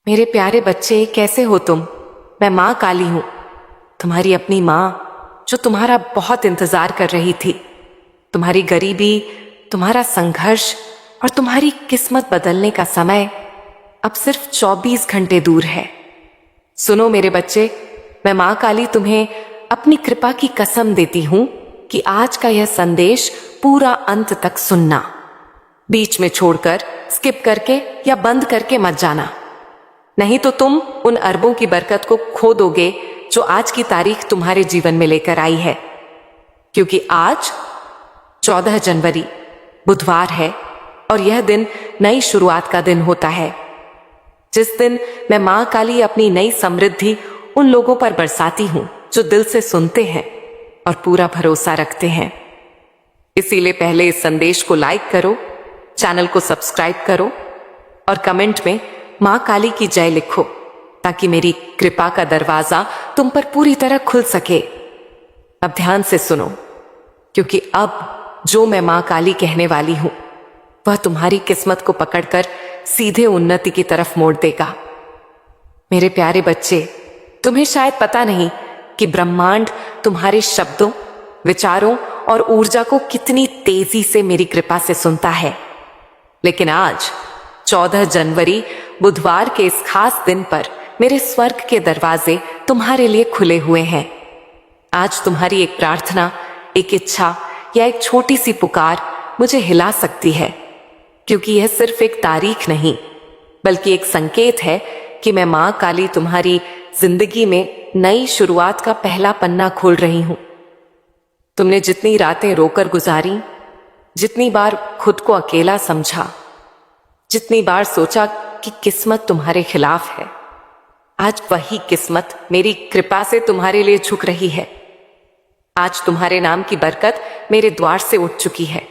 मेरे प्यारे बच्चे, कैसे हो तुम? मैं माँ काली हूँ, तुम्हारी अपनी माँ, जो तुम्हारा बहुत इंतजार कर रही थी। तुम्हारी गरीबी, तुम्हारा संघर्ष और तुम्हारी किस्मत बदलने का समय अब सिर्फ 24 घंटे दूर है। सुनो मेरे बच्चे, मैं माँ काली तुम्हें अपनी कृपा की कसम देती हूँ कि आज का यह संदेश पूरा अंत तक सुनना, बीच में छोड़कर, स्किप करके या बंद करके मत जाना। नहीं तो तुम उन अरबों की बरकत को खो दोगे जो आज की तारीख तुम्हारे जीवन में लेकर आई है। क्योंकि आज 14 जनवरी बुधवार है और यह दिन नई शुरुआत का दिन होता है, जिस दिन मैं माँ काली अपनी नई समृद्धि उन लोगों पर बरसाती हूँ जो दिल से सुनते हैं और पूरा भरोसा रखते हैं। इसीलिए पहले इस संदेश को लाइक करो, चैनल को सब्सक्राइब करो और कमेंट में माँ काली की जय लिखो, ताकि मेरी कृपा का दरवाजा तुम पर पूरी तरह खुल सके। अब ध्यान से सुनो, क्योंकि अब जो मैं माँ काली कहने वाली हूं वह तुम्हारी किस्मत को पकड़कर सीधे उन्नति की तरफ मोड़ देगा। मेरे प्यारे बच्चे, तुम्हें शायद पता नहीं कि ब्रह्मांड तुम्हारे शब्दों, विचारों और ऊर्जा को कितनी तेजी से मेरी कृपा से सुनता है। लेकिन आज 14 जनवरी बुधवार के इस खास दिन पर मेरे स्वर्ग के दरवाजे तुम्हारे लिए खुले हुए हैं। आज तुम्हारी एक प्रार्थना, एक इच्छा या एक छोटी सी पुकार मुझे हिला सकती है, क्योंकि यह सिर्फ एक तारीख नहीं बल्कि एक संकेत है कि मैं माँ काली तुम्हारी जिंदगी में नई शुरुआत का पहला पन्ना खोल रही हूं। तुमने जितनी रातें रोकर गुजारी, जितनी बार खुद को अकेला समझा, जितनी बार सोचा कि किस्मत तुम्हारे खिलाफ है, आज वही किस्मत मेरी कृपा से तुम्हारे लिए झुक रही है। आज तुम्हारे नाम की बरकत मेरे द्वार से उठ चुकी है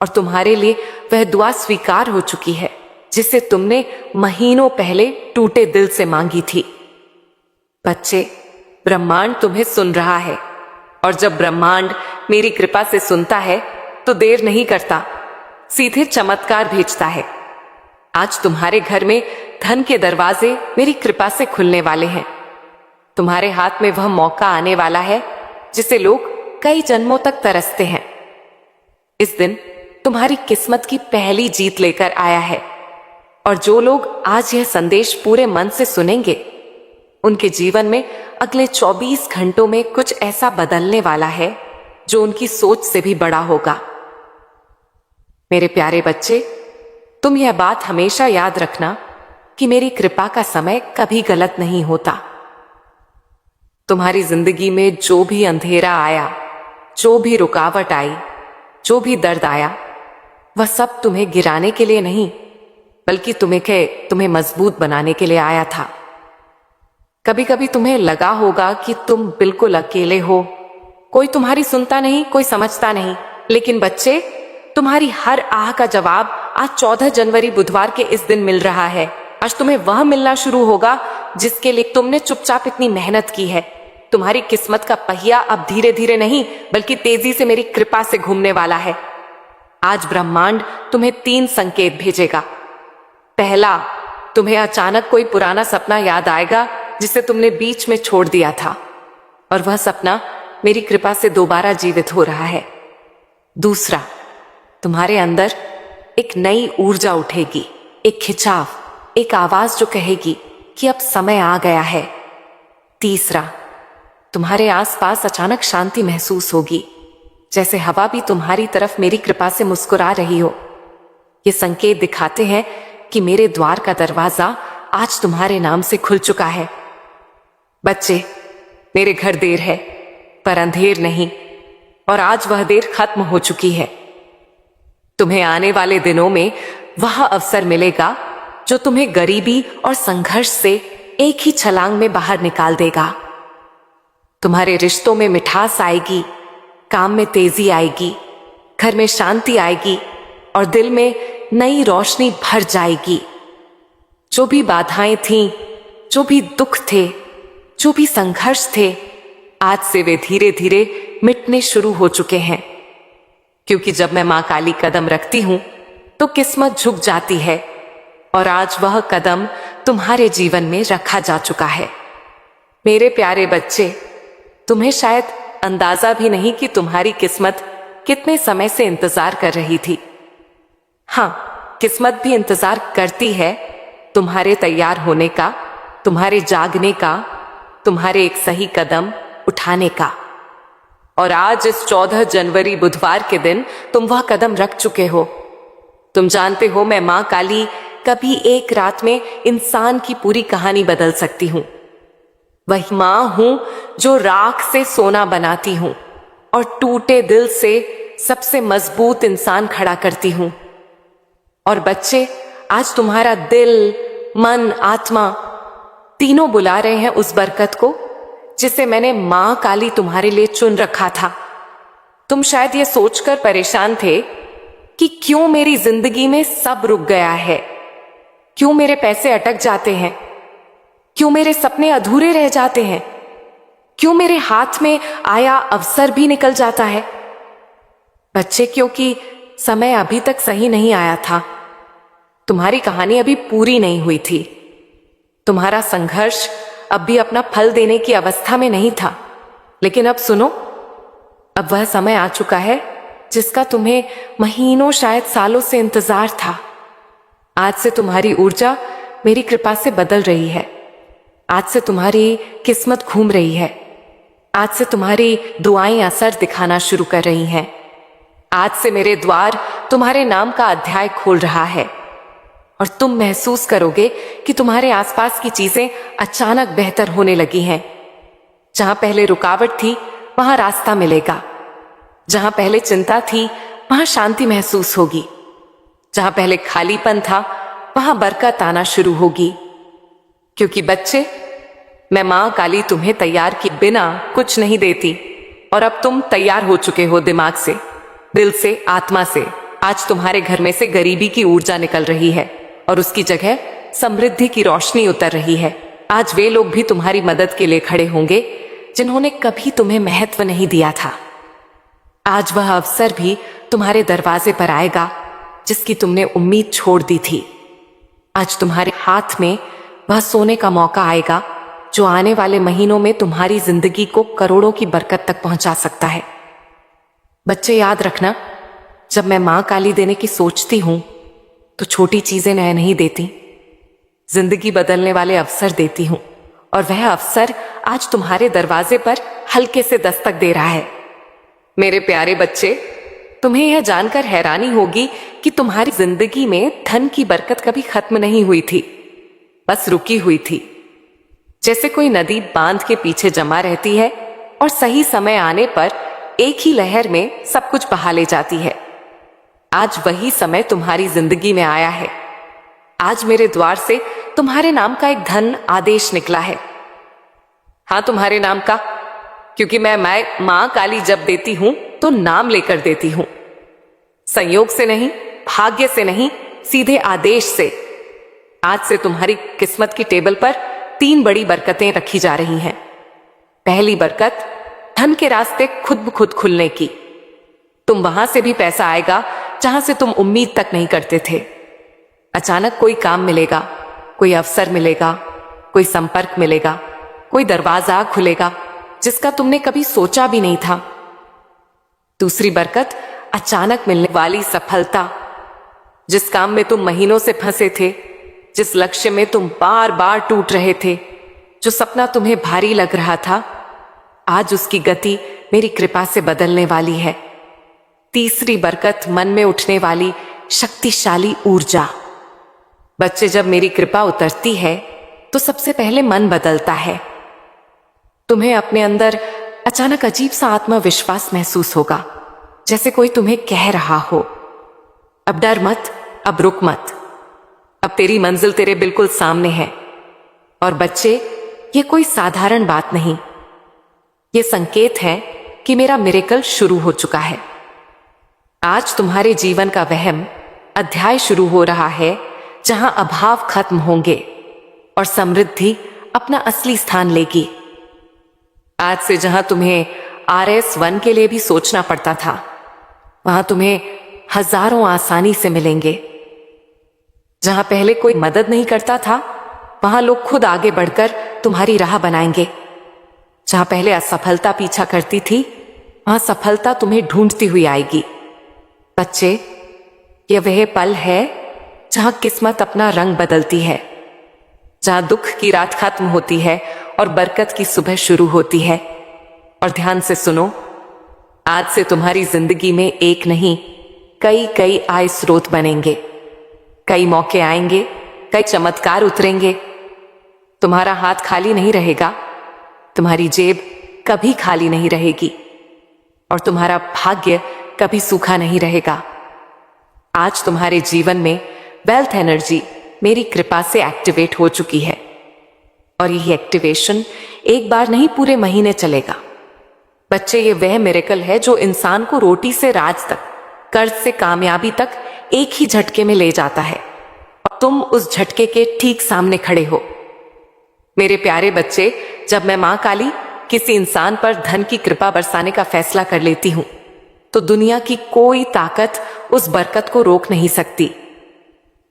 और तुम्हारे लिए वह दुआ स्वीकार हो चुकी है जिसे तुमने महीनों पहले टूटे दिल से मांगी थी। बच्चे, ब्रह्मांड तुम्हें सुन रहा है और जब ब्रह्मांड मेरी कृपा से सुनता है तो देर नहीं करता, सीधे चमत्कार भेजता है। आज तुम्हारे घर में धन के दरवाजे मेरी कृपा से खुलने वाले हैं। तुम्हारे हाथ में वह मौका आने वाला है जिसे लोग कई जन्मों तक तरसते हैं। इस दिन तुम्हारी किस्मत की पहली जीत लेकर आया है और जो लोग आज यह संदेश पूरे मन से सुनेंगे, उनके जीवन में अगले 24 घंटों में कुछ ऐसा बदलने वाला है जो उनकी सोच से भी बड़ा होगा। मेरे प्यारे बच्चे, तुम यह बात हमेशा याद रखना कि मेरी कृपा का समय कभी गलत नहीं होता। तुम्हारी जिंदगी में जो भी अंधेरा आया, जो भी रुकावट आई, जो भी दर्द आया, वह सब तुम्हें गिराने के लिए नहीं बल्कि तुम्हें मजबूत बनाने के लिए आया था। कभी कभी तुम्हें लगा होगा कि तुम बिल्कुल अकेले हो, कोई तुम्हारी सुनता नहीं, कोई समझता नहीं। लेकिन बच्चे, तुम्हारी हर आह का जवाब आज 14 जनवरी बुधवार के इस दिन मिल रहा है। आज तुम्हें वह मिलना शुरू होगा जिसके लिए तुमने चुपचाप इतनी मेहनत की है। तुम्हारी किस्मत का पहिया अब धीरे धीरे नहीं बल्कि तेजी से मेरी कृपा से घूमने वाला है। आज ब्रह्मांड तुम्हें 3 संकेत भेजेगा। पहला, तुम्हें अचानक कोई पुराना सपना याद आएगा जिसे तुमने बीच में छोड़ दिया था और वह सपना मेरी कृपा से दोबारा जीवित हो रहा है। दूसरा, तुम्हारे अंदर एक नई ऊर्जा उठेगी, एक खिंचाव, एक आवाज जो कहेगी कि अब समय आ गया है। तीसरा, तुम्हारे आसपास अचानक शांति महसूस होगी, जैसे हवा भी तुम्हारी तरफ मेरी कृपा से मुस्कुरा रही हो। ये संकेत दिखाते हैं कि मेरे द्वार का दरवाजा आज तुम्हारे नाम से खुल चुका है। बच्चे, मेरे घर देर है पर अंधेर नहीं, और आज वह देर खत्म हो चुकी है। तुम्हें आने वाले दिनों में वह अवसर मिलेगा जो तुम्हें गरीबी और संघर्ष से एक ही छलांग में बाहर निकाल देगा। तुम्हारे रिश्तों में मिठास आएगी, काम में तेजी आएगी, घर में शांति आएगी और दिल में नई रोशनी भर जाएगी। जो भी बाधाएं थीं, जो भी दुख थे, जो भी संघर्ष थे, आज से वे धीरे धीरे मिटने शुरू हो चुके हैं। क्योंकि जब मैं माँ काली कदम रखती हूं तो किस्मत झुक जाती है और आज वह कदम तुम्हारे जीवन में रखा जा चुका है। मेरे प्यारे बच्चे, तुम्हें शायद अंदाजा भी नहीं कि तुम्हारी किस्मत कितने समय से इंतजार कर रही थी। हाँ, किस्मत भी इंतजार करती है तुम्हारे तैयार होने का, तुम्हारे जागने का, तुम्हारे एक सही कदम उठाने का। और आज इस 14 जनवरी बुधवार के दिन तुम वह कदम रख चुके हो। तुम जानते हो, मैं मां काली कभी एक रात में इंसान की पूरी कहानी बदल सकती हूं। वही मां हूं जो राख से सोना बनाती हूं और टूटे दिल से सबसे मजबूत इंसान खड़ा करती हूं। और बच्चे, आज तुम्हारा दिल, मन, आत्मा तीनों बुला रहे हैं उस बरकत को जिसे मैंने मां काली तुम्हारे लिए चुन रखा था। तुम शायद ये सोचकर परेशान थे कि क्यों मेरी जिंदगी में सब रुक गया है, क्यों मेरे पैसे अटक जाते हैं, क्यों मेरे सपने अधूरे रह जाते हैं, क्यों मेरे हाथ में आया अवसर भी निकल जाता है। बच्चे, क्योंकि समय अभी तक सही नहीं आया था। तुम्हारी कहानी अभी पूरी नहीं हुई थी। तुम्हारा संघर्ष अब भी अपना फल देने की अवस्था में नहीं था। लेकिन अब सुनो, अब वह समय आ चुका है जिसका तुम्हें महीनों, शायद सालों से इंतजार था। आज से तुम्हारी ऊर्जा मेरी कृपा से बदल रही है। आज से तुम्हारी किस्मत घूम रही है। आज से तुम्हारी दुआएं असर दिखाना शुरू कर रही हैं। आज से मेरे द्वार तुम्हारे नाम का अध्याय खोल रहा है और तुम महसूस करोगे कि तुम्हारे आसपास की चीजें अचानक बेहतर होने लगी हैं। जहां पहले रुकावट थी, वहां रास्ता मिलेगा। जहां पहले चिंता थी, वहां शांति महसूस होगी। जहां पहले खालीपन था, वहां बरकत आना शुरू होगी। क्योंकि बच्चे, मैं मां काली तुम्हें तैयार किए बिना कुछ नहीं देती। और अब तुम तैयार हो चुके हो, दिमाग से, दिल से, आत्मा से। आज तुम्हारे घर में से गरीबी की ऊर्जा निकल रही है और उसकी जगह समृद्धि की रोशनी उतर रही है। आज वे लोग भी तुम्हारी मदद के लिए खड़े होंगे जिन्होंने कभी तुम्हें महत्व नहीं दिया था। आज वह अवसर भी तुम्हारे दरवाजे पर आएगा जिसकी तुमने उम्मीद छोड़ दी थी। आज तुम्हारे हाथ में वह सोने का मौका आएगा जो आने वाले महीनों में तुम्हारी जिंदगी को करोड़ों की बरकत तक पहुंचा सकता है। बच्चे, याद रखना, जब मैं मां काली देने की सोचती हूं तो छोटी चीजें मैं नहीं देती, जिंदगी बदलने वाले अवसर देती हूं। और वह अवसर आज तुम्हारे दरवाजे पर हल्के से दस्तक दे रहा है। मेरे प्यारे बच्चे, तुम्हें यह जानकर हैरानी होगी कि तुम्हारी जिंदगी में धन की बरकत कभी खत्म नहीं हुई थी, बस रुकी हुई थी। जैसे कोई नदी बांध के पीछे जमा रहती है और सही समय आने पर एक ही लहर में सब कुछ बहा ले जाती है। आज वही समय तुम्हारी जिंदगी में आया है। आज मेरे द्वार से तुम्हारे नाम का एक धन आदेश निकला है। हाँ, तुम्हारे नाम का, क्योंकि मैं मां काली जब देती हूं तो नाम लेकर देती हूं। संयोग से नहीं, भाग्य से नहीं, सीधे आदेश से। आज से तुम्हारी किस्मत की टेबल पर 3 बड़ी बरकतें रखी जा रही हैं। पहली बरकत, धन के रास्ते खुद ब खुद खुलने की। तुम वहां से भी पैसा आएगा जहां से तुम उम्मीद तक नहीं करते थे। अचानक कोई काम मिलेगा, कोई अवसर मिलेगा, कोई संपर्क मिलेगा, कोई दरवाजा खुलेगा जिसका तुमने कभी सोचा भी नहीं था। दूसरी बरकत, अचानक मिलने वाली सफलता। जिस काम में तुम महीनों से फंसे थे, जिस लक्ष्य में तुम बार बार टूट रहे थे, जो सपना तुम्हें भारी लग रहा था, आज उसकी गति मेरी कृपा से बदलने वाली है। तीसरी बरकत, मन में उठने वाली शक्तिशाली ऊर्जा। बच्चे, जब मेरी कृपा उतरती है तो सबसे पहले मन बदलता है। तुम्हें अपने अंदर अचानक अजीब सा आत्मविश्वास महसूस होगा, जैसे कोई तुम्हें कह रहा हो, अब डर मत, अब रुक मत, अब तेरी मंजिल तेरे बिल्कुल सामने है। और बच्चे, ये कोई साधारण बात नहीं, ये संकेत है कि मेरा मिरेकल शुरू हो चुका है। आज तुम्हारे जीवन का वहम अध्याय शुरू हो रहा है जहां अभाव खत्म होंगे और समृद्धि अपना असली स्थान लेगी। आज से जहां तुम्हें RS1 के लिए भी सोचना पड़ता था, वहां तुम्हें हजारों आसानी से मिलेंगे। जहां पहले कोई मदद नहीं करता था, वहां लोग खुद आगे बढ़कर तुम्हारी राह बनाएंगे। जहां पहले असफलता पीछा करती थी, वहां सफलता तुम्हें ढूंढती हुई आएगी। बच्चे, यह वह पल है जहां किस्मत अपना रंग बदलती है, जहां दुख की रात खत्म होती है और बरकत की सुबह शुरू होती है। और ध्यान से सुनो, आज से तुम्हारी जिंदगी में एक नहीं, कई कई आय स्रोत बनेंगे, कई मौके आएंगे, कई चमत्कार उतरेंगे। तुम्हारा हाथ खाली नहीं रहेगा, तुम्हारी जेब कभी खाली नहीं रहेगी और तुम्हारा भाग्य कभी सूखा नहीं रहेगा। आज तुम्हारे जीवन में वेल्थ एनर्जी मेरी कृपा से एक्टिवेट हो चुकी है और यह एक्टिवेशन एक बार नहीं, पूरे महीने चलेगा। बच्चे, ये वह मिरेकल है जो इंसान को रोटी से राज तक, कर्ज से कामयाबी तक एक ही झटके में ले जाता है और तुम उस झटके के ठीक सामने खड़े हो। मेरे प्यारे बच्चे, जब मैं मां काली किसी इंसान पर धन की कृपा बरसाने का फैसला कर लेती हूं, तो दुनिया की कोई ताकत उस बरकत को रोक नहीं सकती।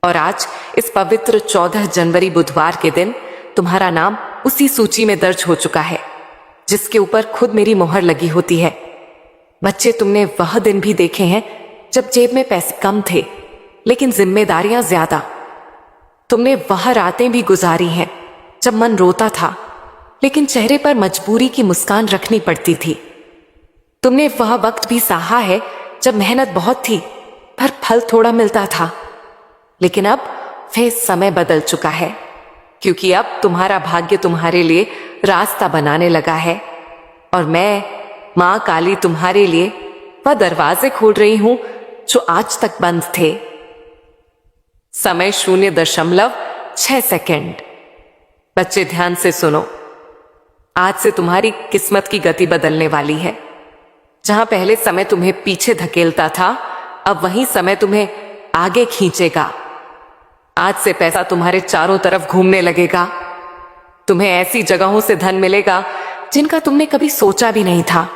और आज इस पवित्र 14 जनवरी बुधवार के दिन तुम्हारा नाम उसी सूची में दर्ज हो चुका है जिसके ऊपर खुद मेरी मोहर लगी होती है। बच्चे, तुमने वह दिन भी देखे हैं जब जेब में पैसे कम थे लेकिन जिम्मेदारियां ज्यादा। तुमने वह रातें भी गुजारी हैं जब मन रोता था लेकिन चेहरे पर मजबूरी की मुस्कान रखनी पड़ती थी। तुमने वह वक्त भी सहा है जब मेहनत बहुत थी पर फल थोड़ा मिलता था। लेकिन अब वह समय बदल चुका है, क्योंकि अब तुम्हारा भाग्य तुम्हारे लिए रास्ता बनाने लगा है और मैं मां काली तुम्हारे लिए वह दरवाजे खोल रही हूं जो आज तक बंद थे। समय 0.6 सेकंड। बच्चे, ध्यान से सुनो, आज से तुम्हारी किस्मत की गति बदलने वाली है। जहां पहले समय तुम्हें पीछे धकेलता था, अब वही समय तुम्हें आगे खींचेगा। आज से पैसा तुम्हारे चारों तरफ घूमने लगेगा। तुम्हें ऐसी जगहों से धन मिलेगा जिनका तुमने कभी सोचा भी नहीं था।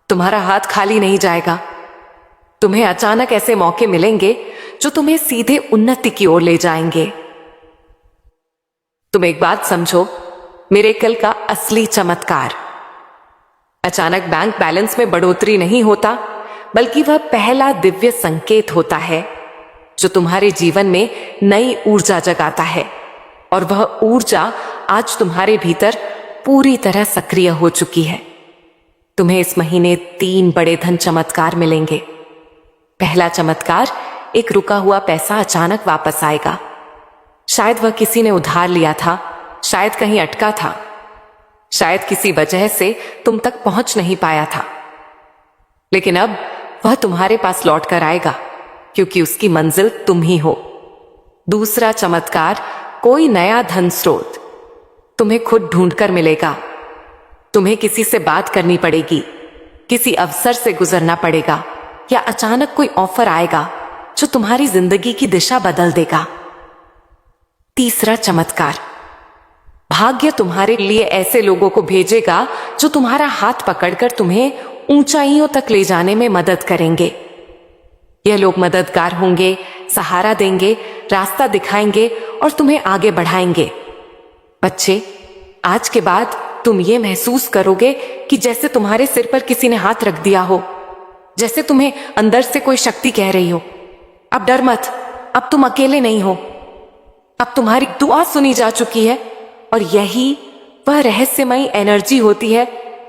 तुम्हारा हाथ खाली नहीं जाएगा। तुम्हें अचानक ऐसे मौके मिलेंगे जो तुम्हें सीधे उन्नति की ओर ले जाएंगे। तुम एक बात समझो, मिरेकल का असली चमत्कार अचानक बैंक बैलेंस में बढ़ोतरी नहीं होता, बल्कि वह पहला दिव्य संकेत होता है जो तुम्हारे जीवन में नई ऊर्जा जगाता है। और वह ऊर्जा आज तुम्हारे भीतर पूरी तरह सक्रिय हो चुकी है। तुम्हें इस महीने 3 बड़े धन चमत्कार मिलेंगे। पहला चमत्कार, एक रुका हुआ पैसा अचानक वापस आएगा। शायद वह किसी ने उधार लिया था, शायद कहीं अटका था, शायद किसी वजह से तुम तक पहुंच नहीं पाया था, लेकिन अब वह तुम्हारे पास लौट कर आएगा, क्योंकि उसकी मंजिल तुम ही हो। दूसरा चमत्कार, कोई नया धन स्रोत तुम्हें खुद ढूंढकर मिलेगा। तुम्हें किसी से बात करनी पड़ेगी, किसी अवसर से गुजरना पड़ेगा, या अचानक कोई ऑफर आएगा जो तुम्हारी जिंदगी की दिशा बदल देगा। तीसरा चमत्कार, भाग्य तुम्हारे लिए ऐसे लोगों को भेजेगा जो तुम्हारा हाथ पकड़कर तुम्हें ऊंचाइयों तक ले जाने में मदद करेंगे। यह लोग मददगार होंगे, सहारा देंगे, रास्ता दिखाएंगे और तुम्हें आगे बढ़ाएंगे। बच्चे, आज के बाद तुम ये महसूस करोगे कि जैसे तुम्हारे सिर पर किसी ने हाथ रख दिया हो, जैसे तुम्हें अंदर से कोई शक्ति कह रही हो, अब डर मत, अब तुम अकेले नहीं हो, अब तुम्हारी दुआ सुनी जा चुकी है। और यही वह रहस्यमयी एनर्जी होती है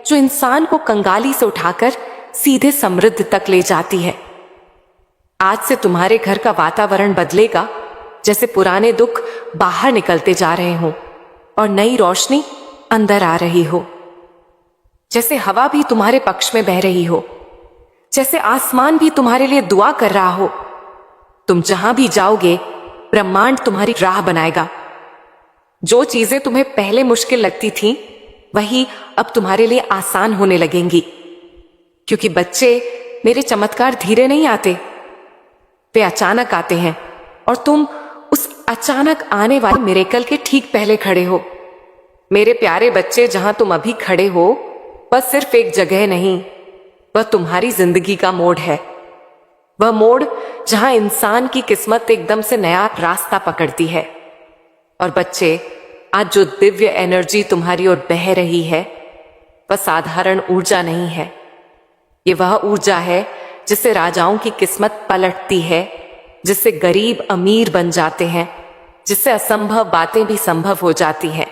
जो इंसान को कंगाली से उठाकर सीधे समृद्ध तक ले जाती है। आज से तुम्हारे घर का वातावरण बदलेगा, जैसे पुराने दुख बाहर निकलते जा रहे हो और नई रोशनी अंदर आ रही हो, जैसे हवा भी तुम्हारे पक्ष में बह रही हो, जैसे आसमान भी तुम्हारे लिए दुआ कर रहा हो। तुम जहां भी जाओगे, ब्रह्मांड तुम्हारी राह बनाएगा। जो चीजें तुम्हें पहले मुश्किल लगती थीं, वही अब तुम्हारे लिए आसान होने लगेंगी, क्योंकि बच्चे, मेरे चमत्कार धीरे नहीं आते, वे अचानक आते हैं और तुम उस अचानक आने वाले मिरेकल के ठीक पहले खड़े हो। मेरे प्यारे बच्चे, जहां तुम अभी खड़े हो वह सिर्फ एक जगह नहीं, वह तुम्हारी जिंदगी का मोड़ है। वह मोड़ जहां इंसान की किस्मत एकदम से नया रास्ता पकड़ती है। और बच्चे, आज जो दिव्य एनर्जी तुम्हारी ओर बह रही है वह साधारण ऊर्जा नहीं है। ये वह ऊर्जा है जिससे राजाओं की किस्मत पलटती है, जिससे गरीब अमीर बन जाते हैं, जिससे असंभव बातें भी संभव हो जाती हैं।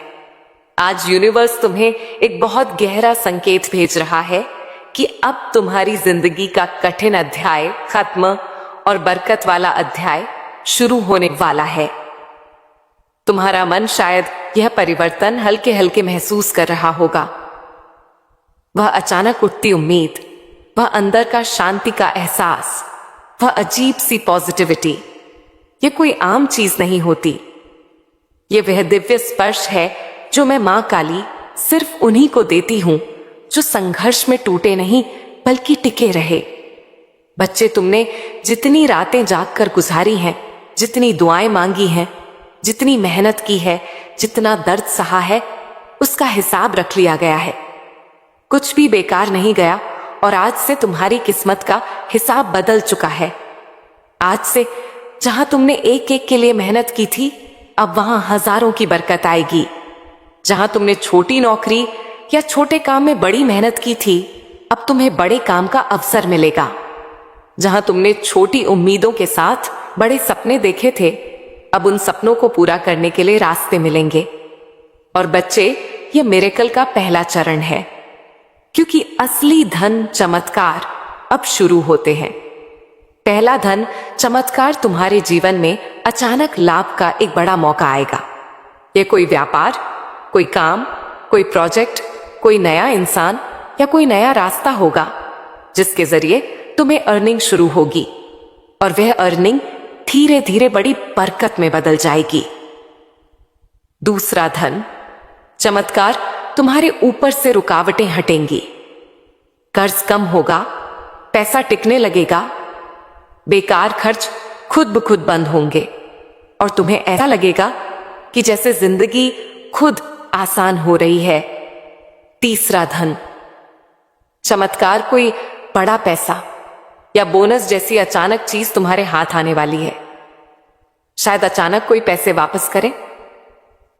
आज यूनिवर्स तुम्हें एक बहुत गहरा संकेत भेज रहा है कि अब तुम्हारी जिंदगी का कठिन अध्याय खत्म और बरकत वाला अध्याय शुरू होने वाला है। तुम्हारा मन शायद यह परिवर्तन हल्के हल्के महसूस कर रहा होगा। वह अचानक उठती उम्मीद, वह अंदर का शांति का एहसास, वह अजीब सी पॉजिटिविटी, यह कोई आम चीज नहीं होती। यह वह दिव्य स्पर्श है जो मैं मां काली सिर्फ उन्हीं को देती हूं जो संघर्ष में टूटे नहीं बल्कि टिके रहे। बच्चे, तुमने जितनी रातें जागकर गुजारी हैं, जितनी दुआएं मांगी हैं, जितनी मेहनत की है, जितना दर्द सहा है, उसका हिसाब रख लिया गया है। कुछ भी बेकार नहीं गया और आज से तुम्हारी किस्मत का हिसाब बदल चुका है। आज से जहां तुमने एक एक के लिए मेहनत की थी, अब वहां हजारों की बरकत आएगी। जहां तुमने छोटी नौकरी या छोटे काम में बड़ी मेहनत की थी, अब तुम्हें बड़े काम का अवसर मिलेगा। जहां तुमने छोटी उम्मीदों के साथ बड़े सपने देखे थे, अब उन सपनों को पूरा करने के लिए रास्ते मिलेंगे। और बच्चे, यह मिरेकल का पहला चरण है, क्योंकि असली धन चमत्कार अब शुरू होते हैं। पहला धन चमत्कार तुम्हारे जीवन में अचानक लाभ का एक बड़ा मौका आएगा। यह कोई व्यापार, कोई काम, कोई प्रोजेक्ट, कोई नया इंसान या कोई नया रास्ता होगा जिसके जरिए तुम्हें अर्निंग शुरू होगी और वह अर्निंग धीरे धीरे बड़ी बरकत में बदल जाएगी। दूसरा धन चमत्कार तुम्हारे ऊपर से रुकावटें हटेंगी। कर्ज कम होगा, पैसा टिकने लगेगा, बेकार खर्च खुद ब खुद बंद होंगे और तुम्हें ऐसा लगेगा कि जैसे जिंदगी खुद आसान हो रही है। तीसरा धन चमत्कार कोई बड़ा पैसा या बोनस जैसी अचानक चीज तुम्हारे हाथ आने वाली है। शायद अचानक कोई पैसे वापस करे,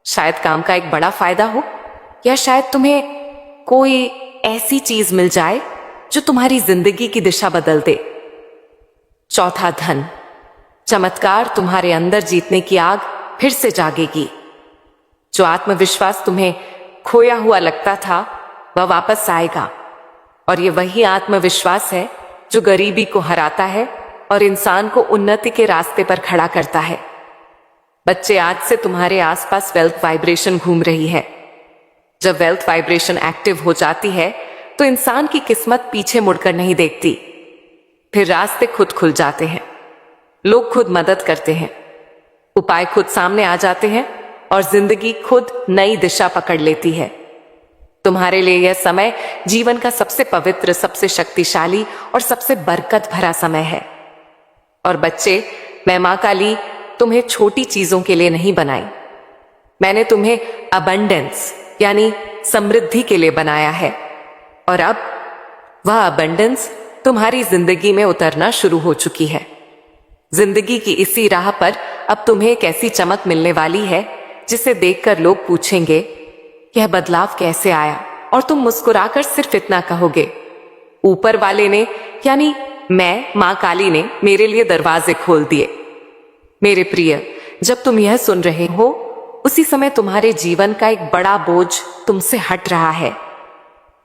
शायद काम का एक बड़ा फायदा हो, या शायद तुम्हें कोई ऐसी चीज मिल जाए जो तुम्हारी जिंदगी की दिशा बदल दे। चौथा धन चमत्कार तुम्हारे अंदर जीतने की आग फिर से जागेगी। जो आत्मविश्वास तुम्हें खोया हुआ लगता था वह वापस आएगा और यह वही आत्मविश्वास है जो गरीबी को हराता है और इंसान को उन्नति के रास्ते पर खड़ा करता है। बच्चे, आज से तुम्हारे आसपास वेल्थ वाइब्रेशन घूम रही है। जब वेल्थ वाइब्रेशन एक्टिव हो जाती है तो इंसान की किस्मत पीछे मुड़कर नहीं देखती। फिर रास्ते खुद खुल जाते हैं, लोग खुद मदद करते हैं, उपाय खुद सामने आ जाते हैं और जिंदगी खुद नई दिशा पकड़ लेती है। तुम्हारे लिए यह समय जीवन का सबसे पवित्र, सबसे शक्तिशाली और सबसे बरकत भरा समय है। और बच्चे, मैं मां काली तुम्हें छोटी चीजों के लिए नहीं बनाई, मैंने तुम्हें अबंडेंस यानी समृद्धि के लिए बनाया है। और अब वह अबंडेंस तुम्हारी जिंदगी में उतरना शुरू हो चुकी है। जिंदगी की इसी राह पर अब तुम्हें एक ऐसी चमक मिलने वाली है जिसे देखकर लोग पूछेंगे, यह बदलाव कैसे आया? और तुम मुस्कुराकर सिर्फ इतना कहोगे, ऊपर वाले ने यानी मैं मां काली ने मेरे लिए दरवाजे खोल दिए। मेरे प्रिय, जब तुम यह सुन रहे हो उसी समय तुम्हारे जीवन का एक बड़ा बोझ तुमसे हट रहा है।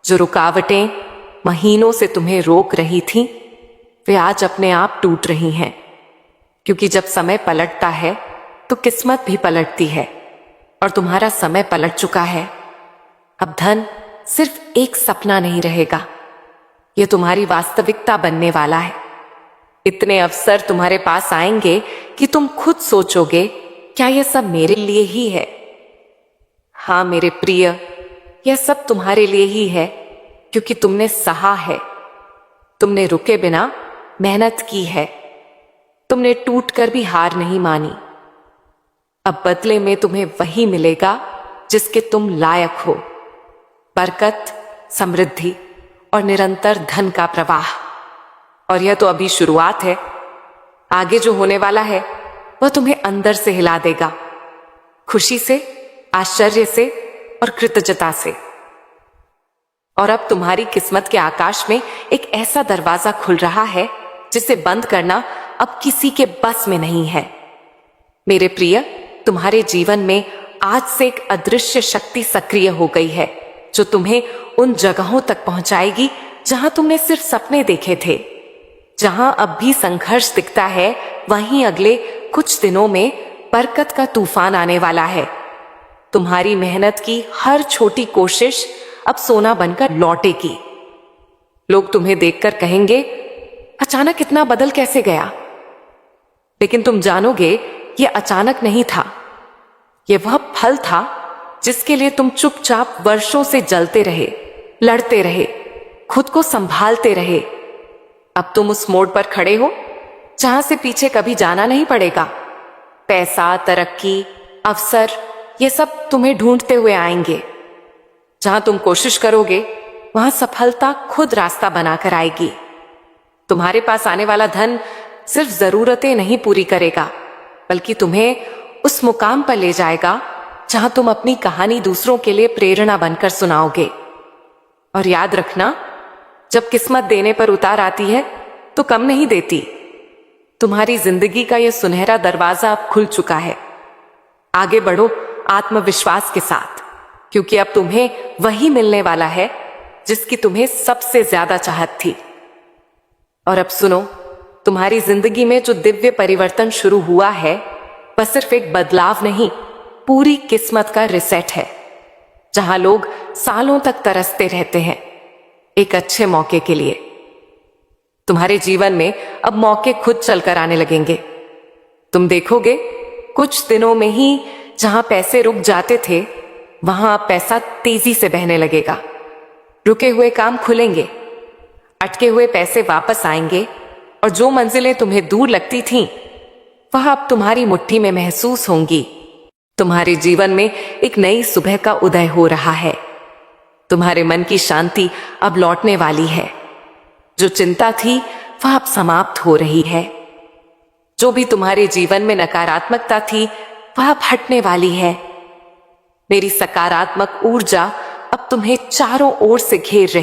जो रुकावटें महीनों से तुम्हें रोक रही थीं, वे आज अपने आप टूट रही हैं। क्योंकि जब समय पलटता है तो किस्मत भी पलटती है और तुम्हारा समय पलट चुका है। अब धन सिर्फ एक सपना नहीं रहेगा, यह तुम्हारी वास्तविकता बनने वाला है। इतने अवसर तुम्हारे पास आएंगे कि तुम खुद सोचोगे, क्या यह सब मेरे लिए ही है? हाँ मेरे प्रिय, यह सब तुम्हारे लिए ही है, क्योंकि तुमने सहा है, तुमने रुके बिना मेहनत की है, तुमने टूटकर भी हार नहीं मानी। अब बदले में तुम्हें वही मिलेगा जिसके तुम लायक हो, बरकत, समृद्धि और निरंतर धन का प्रवाह। और यह तो अभी शुरुआत है, आगे जो होने वाला है वह तुम्हें अंदर से हिला देगा। खुशी से, आश्चर्य से और कृतज्ञता से। और अब तुम्हारी किस्मत के आकाश में एक ऐसा दरवाजा खुल रहा है जिसे बंद करना अब किसी के बस में नहीं है। मेरे प्रिय, तुम्हारे जीवन में आज से एक अदृश्य शक्ति सक्रिय हो गई है जो तुम्हें उन जगहों तक पहुंचाएगी जहां तुमने सिर्फ सपने देखे थे। जहां अब भी संघर्ष दिखता है, वहीं अगले कुछ दिनों में बरकत का तूफान आने वाला है। तुम्हारी मेहनत की हर छोटी कोशिश अब सोना बनकर लौटेगी। लोग तुम्हें देखकर कहेंगे, अचानक इतना बदल कैसे गया? लेकिन तुम जानोगे यह अचानक नहीं था। यह वह फल था जिसके लिए तुम चुपचाप वर्षों से जलते रहे, लड़ते रहे, खुद को संभालते रहे। अब तुम उस मोड़ पर खड़े हो जहां से पीछे कभी जाना नहीं पड़ेगा। पैसा, तरक्की, अवसर, ये सब तुम्हें ढूंढते हुए आएंगे। जहां तुम कोशिश करोगे वहां सफलता खुद रास्ता बनाकर आएगी। तुम्हारे पास आने वाला धन सिर्फ जरूरतें नहीं पूरी करेगा, बल्कि तुम्हें उस मुकाम पर ले जाएगा जहां तुम अपनी कहानी दूसरों के लिए प्रेरणा बनकर सुनाओगे। और याद रखना, जब किस्मत देने पर उतार आती है तो कम नहीं देती। तुम्हारी जिंदगी का यह सुनहरा दरवाजा अब खुल चुका है। आगे बढ़ो आत्मविश्वास के साथ, क्योंकि अब तुम्हें वही मिलने वाला है जिसकी तुम्हें सबसे ज्यादा चाहत थी। और अब सुनो, तुम्हारी जिंदगी में जो दिव्य परिवर्तन शुरू हुआ है वह सिर्फ एक बदलाव नहीं, पूरी किस्मत का रिसेट है। जहां लोग सालों तक तरसते रहते हैं एक अच्छे मौके के लिए, तुम्हारे जीवन में अब मौके खुद चलकर आने लगेंगे। तुम देखोगे कुछ दिनों में ही जहां पैसे रुक जाते थे वहां अब पैसा तेजी से बहने लगेगा। रुके हुए काम खुलेंगे, अटके हुए पैसे वापस आएंगे, और जो मंजिलें तुम्हें दूर लगती थीं वह अब तुम्हारी मुट्ठी में महसूस होंगी। तुम्हारे जीवन में एक नई सुबह का उदय हो रहा है। तुम्हारे मन की शांति अब लौटने वाली है। जो चिंता थी वह अब समाप्त हो रही है। जो भी तुम्हारे जीवन में नकारात्मकता थी वह अब हटने वाली है। मेरी सकारात्मक ऊर्जा अब तुम्हें चारों ओर से घेर रही